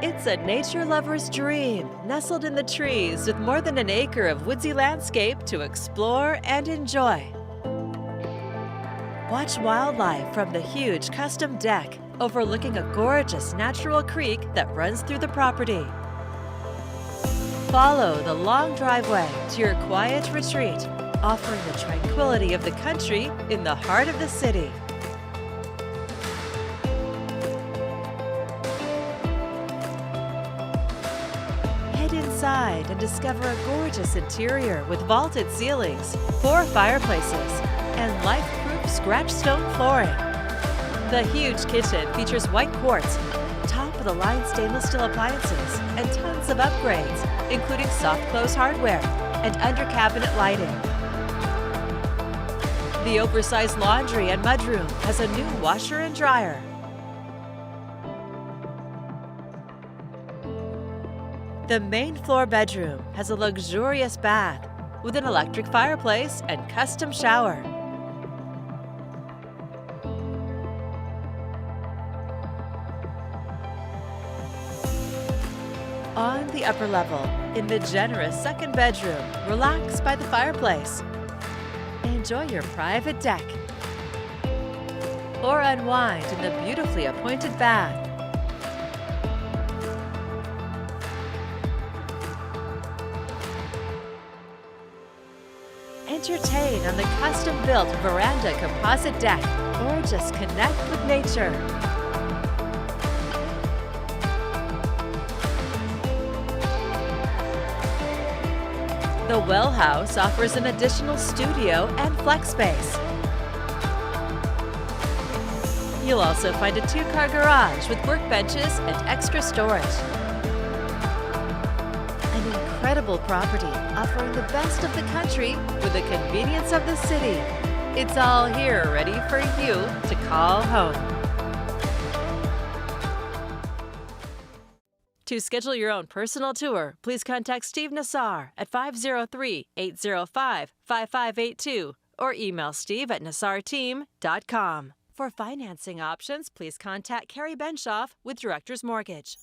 It's a nature lover's dream, nestled in the trees with more than an acre of woodsy landscape to explore and enjoy. Watch wildlife from the huge custom deck overlooking a gorgeous natural creek that runs through the property. Follow the long driveway to your quiet retreat, offering the tranquility of the country in the heart of the city. Head inside and discover a gorgeous interior with vaulted ceilings, 4 fireplaces, and life-proof scratch stone flooring. The huge kitchen features white quartz, top-of-the-line stainless steel appliances, and tons of upgrades, including soft-close hardware and under-cabinet lighting. The oversized laundry and mudroom has a new washer and dryer. The main floor bedroom has a luxurious bath with an electric fireplace and custom shower. On the upper level, in the generous second bedroom, relax by the fireplace. Enjoy your private deck. Or unwind in the beautifully appointed bath. Entertain on the custom-built veranda composite deck, or just connect with nature. The Well House offers an additional studio and flex space. You'll also find a 2-car garage with workbenches and extra storage. An incredible property offering the best of the country with the convenience of the city. It's all here ready for you to call home. To schedule your own personal tour, please contact Steve Nassar at 503-805-5582 or email steve@nassarteam.com. For financing options, please contact Carrie Benshoff with Directors Mortgage.